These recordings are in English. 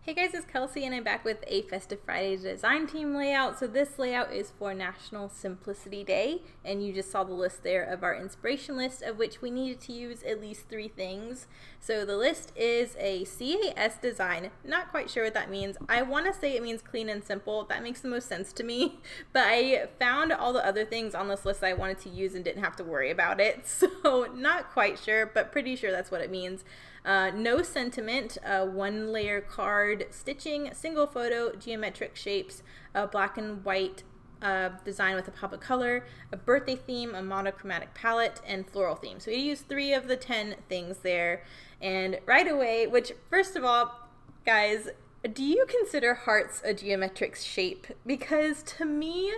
Hey guys, it's Kelsey and I'm back with a Festive Friday design team layout. So this layout is for National Simplicity Day, and you just saw the list there of our inspiration list, of which we needed to use at least 3 things. So the list is a CAS design. Not quite sure what that means. I want to say it means clean and simple. That makes the most sense to me, but I found all the other things on this list that I wanted to use and didn't have to worry about it. So not quite sure, but pretty sure that's what it means. No sentiment, 1-layer card stitching, single photo, geometric shapes, a black and white design with a pop of color, a birthday theme, a monochromatic palette, and floral theme. So we use 3 of the 10 things there. And right away, which first of all, guys, do you consider hearts a geometric shape? Because to me,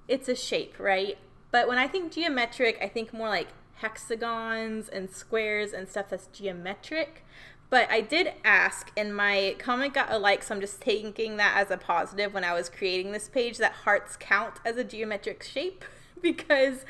it's a shape, right? But when I think geometric, I think more like hexagons and squares and stuff that's geometric. But I did ask, and my comment got a like, so I'm just taking that as a positive when I was creating this page, that hearts count as a geometric shape because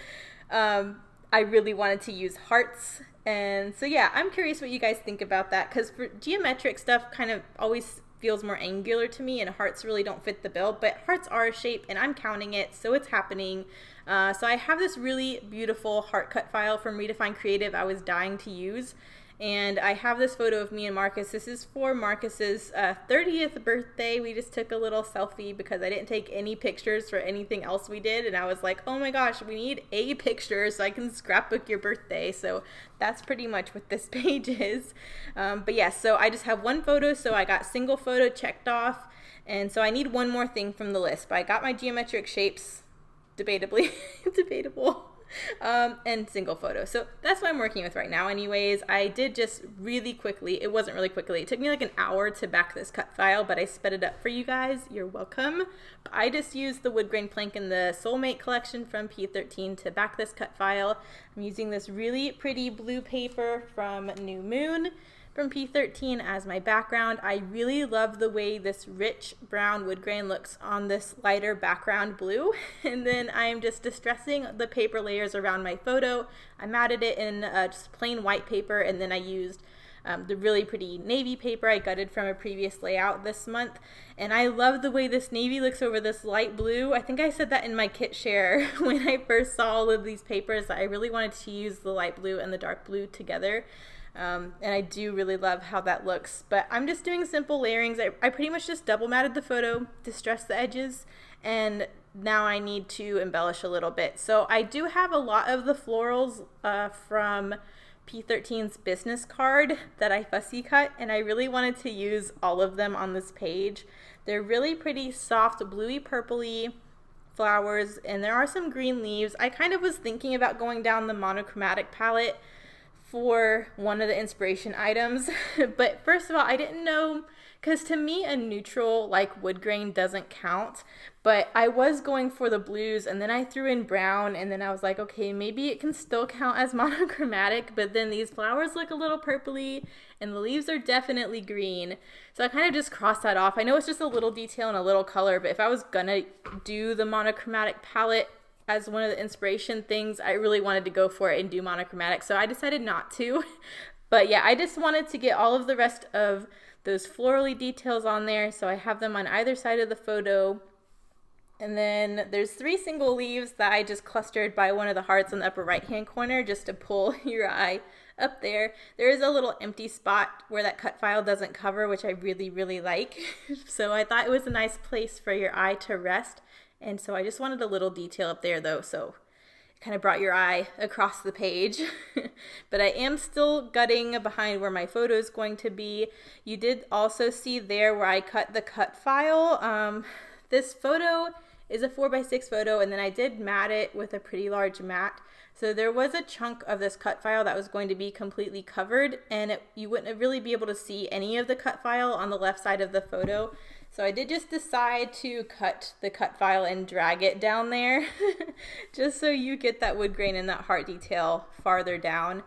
I really wanted to use hearts. And so yeah, I'm curious what you guys think about that, because for geometric stuff kind of always feels more angular to me, and hearts really don't fit the bill, but hearts are a shape and I'm counting it, so it's happening. So I have this really beautiful heart cut file from Redefine Creative I was dying to use, and I have this photo of me and Marcus. This is for Marcus's 30th birthday. We just took a little selfie because I didn't take any pictures for anything else we did, and I was like, oh my gosh, we need a picture so I can scrapbook your birthday. So that's pretty much what this page is. But yeah, so I just have one photo, so I got single photo checked off, and so I need one more thing from the list, but I got my geometric shapes, debatably debatable, and single photo. So that's what I'm working with right now. Anyways, I did just really quickly, it wasn't really quickly, it took me like an hour to back this cut file, but I sped it up for you guys. You're welcome. I just used the wood grain plank in the Soulmate collection from P13 to back this cut file. I'm using this really pretty blue paper from New Moon from P13 as my background. I really love the way this rich brown wood grain looks on this lighter background blue. And then I'm just distressing the paper layers around my photo. I matted it in just plain white paper, and then I used the really pretty navy paper I gutted from a previous layout this month. And I love the way this navy looks over this light blue. I think I said that in my kit share when I first saw all of these papers, that I really wanted to use the light blue and the dark blue together. And I do really love how that looks, but I'm just doing simple layerings. I pretty much just double matted the photo, distressed the edges, and now I need to embellish a little bit. So I do have a lot of the florals from P13's business card that I fussy cut, and I really wanted to use all of them on this page. They're really pretty soft, bluey purpley flowers, and there are some green leaves. I kind of was thinking about going down the monochromatic palette for one of the inspiration items, but first of all, I didn't know, because to me a neutral like wood grain doesn't count, but I was going for the blues, and then I threw in brown, and then I was like, okay, maybe it can still count as monochromatic, but then these flowers look a little purpley and the leaves are definitely green, so I kind of just crossed that off. I know it's just a little detail and a little color, but if I was gonna do the monochromatic palette as one of the inspiration things, I really wanted to go for it and do monochromatic, so I decided not to. But yeah, I just wanted to get all of the rest of those florally details on there, so I have them on either side of the photo. And then there's 3 single leaves that I just clustered by one of the hearts in the upper right hand corner just to pull your eye up there. There is a little empty spot where that cut file doesn't cover, which I really like. So I thought it was a nice place for your eye to rest. And so I just wanted a little detail up there though, so it kind of brought your eye across the page. But I am still gutting behind where my photo is going to be. You did also see there where I cut the cut file. This photo is a 4x6 photo, and then I did mat it with a pretty large mat. So there was a chunk of this cut file that was going to be completely covered, and you wouldn't really be able to see any of the cut file on the left side of the photo. So I did just decide to cut the cut file and drag it down there just so you get that wood grain and that heart detail farther down.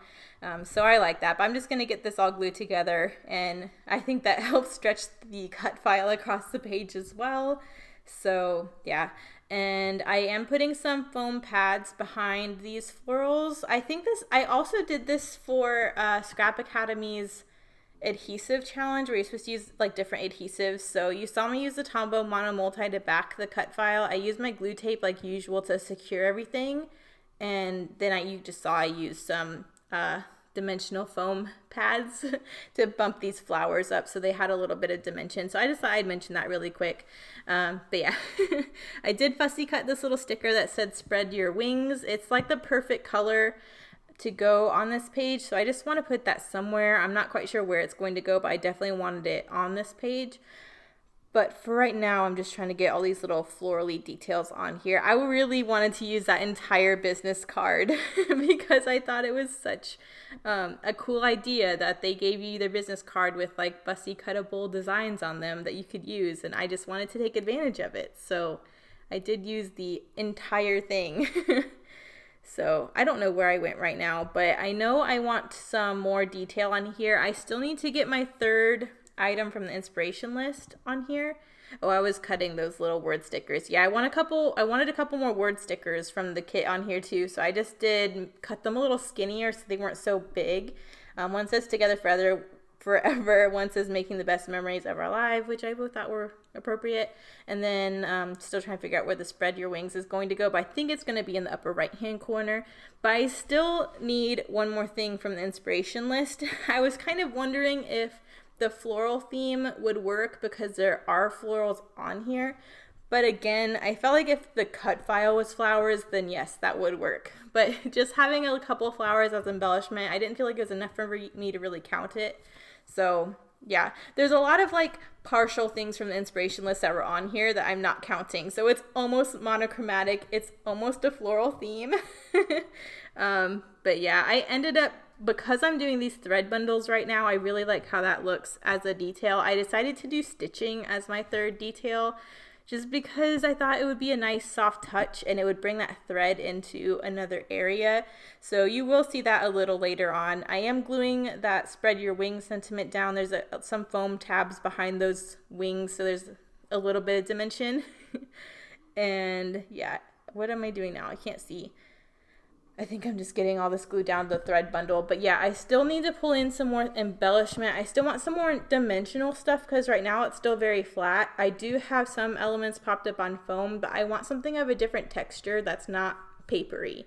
So I like that, but I'm just going to get this all glued together, and I think that helps stretch the cut file across the page as well. So yeah, and I am putting some foam pads behind these florals. I also did this for Scrap Academy's adhesive challenge where you're supposed to use like different adhesives. So you saw me use the Tombow Mono Multi to back the cut file. I used my glue tape like usual to secure everything. And then you just saw I used some dimensional foam pads to bump these flowers up so they had a little bit of dimension. So I just thought I'd mention that really quick. But yeah, I did fussy cut this little sticker that said spread your wings. It's like the perfect color to go on this page, so I just want to put that somewhere. I'm not quite sure where it's going to go, but I definitely wanted it on this page. But for right now, I'm just trying to get all these little florally details on here. I really wanted to use that entire business card because I thought it was such a cool idea that they gave you their business card with like fussy cuttable designs on them that you could use, and I just wanted to take advantage of it. So I did use the entire thing. So I don't know where I went right now, but I know I want some more detail on here. I still need to get my third item from the inspiration list on here. Oh, I was cutting those little word stickers. Yeah, I wanted a couple more word stickers from the kit on here too. So I just did cut them a little skinnier so they weren't so big. One says together forever. One says making the best memories of our life, which I both thought were appropriate. And then still trying to figure out where the spread your wings is going to go, but I think it's going to be in the upper right hand corner. But I still need one more thing from the inspiration list. I was kind of wondering if the floral theme would work because there are florals on here. But again, I felt like if the cut file was flowers, then yes, that would work. But just having a couple flowers as embellishment, I didn't feel like it was enough for me to really count it. So yeah, there's a lot of like partial things from the inspiration list that were on here that I'm not counting. So it's almost monochromatic. It's almost a floral theme. But yeah, I ended up, because I'm doing these thread bundles right now, I really like how that looks as a detail. I decided to do stitching as my third detail just because I thought it would be a nice soft touch and it would bring that thread into another area. So you will see that a little later on. I am gluing that spread your wings sentiment down. There's some foam tabs behind those wings, so there's a little bit of dimension. And yeah, what am I doing now? I can't see. I think I'm just getting all this glue down the thread bundle. But yeah, I still need to pull in some more embellishment. I still want some more dimensional stuff because right now it's still very flat. I do have some elements popped up on foam, but I want something of a different texture that's not papery.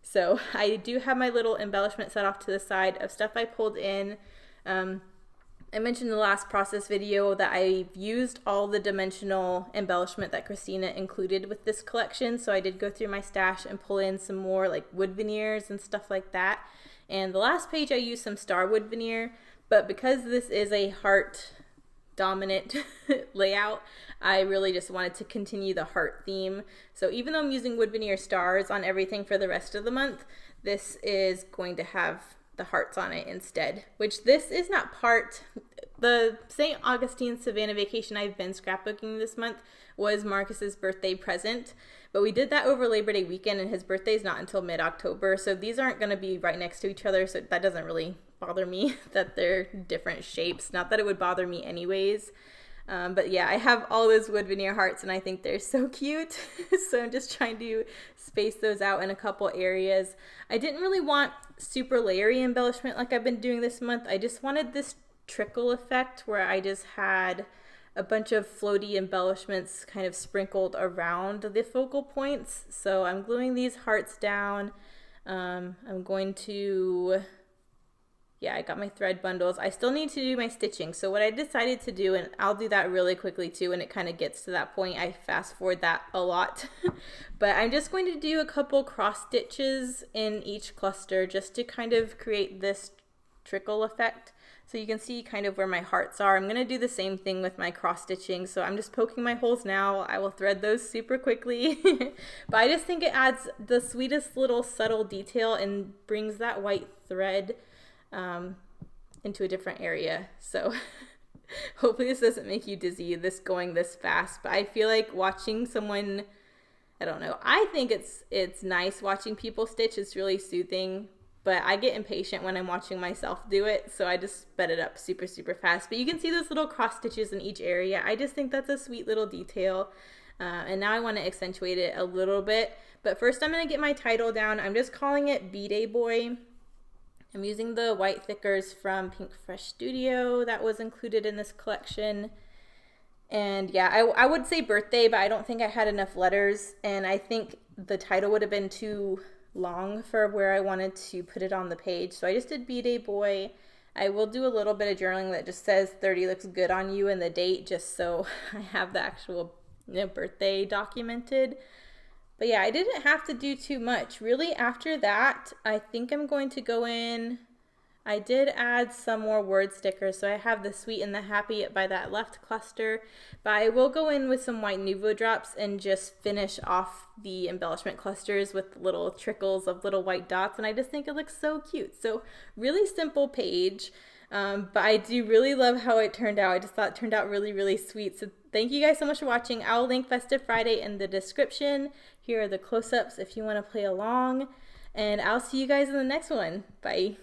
So I do have my little embellishment set off to the side of stuff I pulled in. I mentioned in the last process video that I've used all the dimensional embellishment that Christina included with this collection. So I did go through my stash and pull in some more like wood veneers and stuff like that. And the last page I used some star wood veneer, but because this is a heart dominant layout, I really just wanted to continue the heart theme. So even though I'm using wood veneer stars on everything for the rest of the month, this is going to have the hearts on it instead, which this is not part. The St. Augustine Savannah vacation I've been scrapbooking this month was Marcus's birthday present, but we did that over Labor Day weekend and his birthday is not until mid-October, so these aren't going to be right next to each other, so that doesn't really bother me that they're different shapes. Not that it would bother me anyways. But yeah, I have all those wood veneer hearts and I think they're so cute. So I'm just trying to space those out in a couple areas. I didn't really want super layery embellishment like I've been doing this month. I just wanted this trickle effect where I just had a bunch of floaty embellishments kind of sprinkled around the focal points. So I'm gluing these hearts down. I'm going to... Yeah, I got my thread bundles. I still need to do my stitching. So what I decided to do, and I'll do that really quickly too when it kind of gets to that point. I fast forward that a lot. But I'm just going to do a couple cross stitches in each cluster just to kind of create this trickle effect. So you can see kind of where my hearts are. I'm going to do the same thing with my cross stitching. So I'm just poking my holes now. I will thread those super quickly. But I just think it adds the sweetest little subtle detail and brings that white thread into a different area. So hopefully this doesn't make you dizzy, this going this fast, but I feel like watching someone, I don't know, I think it's nice watching people stitch. It's really soothing, but I get impatient when I'm watching myself do it, so I just sped it up super fast. But you can see those little cross stitches in each area. I just think that's a sweet little detail, and now I want to accentuate it a little bit. But first I'm going to get my title down. I'm just calling it B-Day Boy. I'm using the white thickers from Pink Fresh Studio that was included in this collection. And yeah, I would say birthday, but I don't think I had enough letters, and I think the title would have been too long for where I wanted to put it on the page. So I just did B-Day Boy. I will do a little bit of journaling that just says 30 looks good on you and the date, just so I have the actual birthday documented. But yeah, I didn't have to do too much. Really, after that, I think I'm going to go in. I did add some more word stickers, so I have the sweet and the happy by that left cluster, but I will go in with some white Nuvo drops and just finish off the embellishment clusters with little trickles of little white dots, and I just think it looks so cute. So really simple page, but I do really love how it turned out. I just thought it turned out really, really sweet. So thank you guys so much for watching. I'll link Festive Friday in the description. Here are the close-ups if you want to play along, and I'll see you guys in the next one. Bye.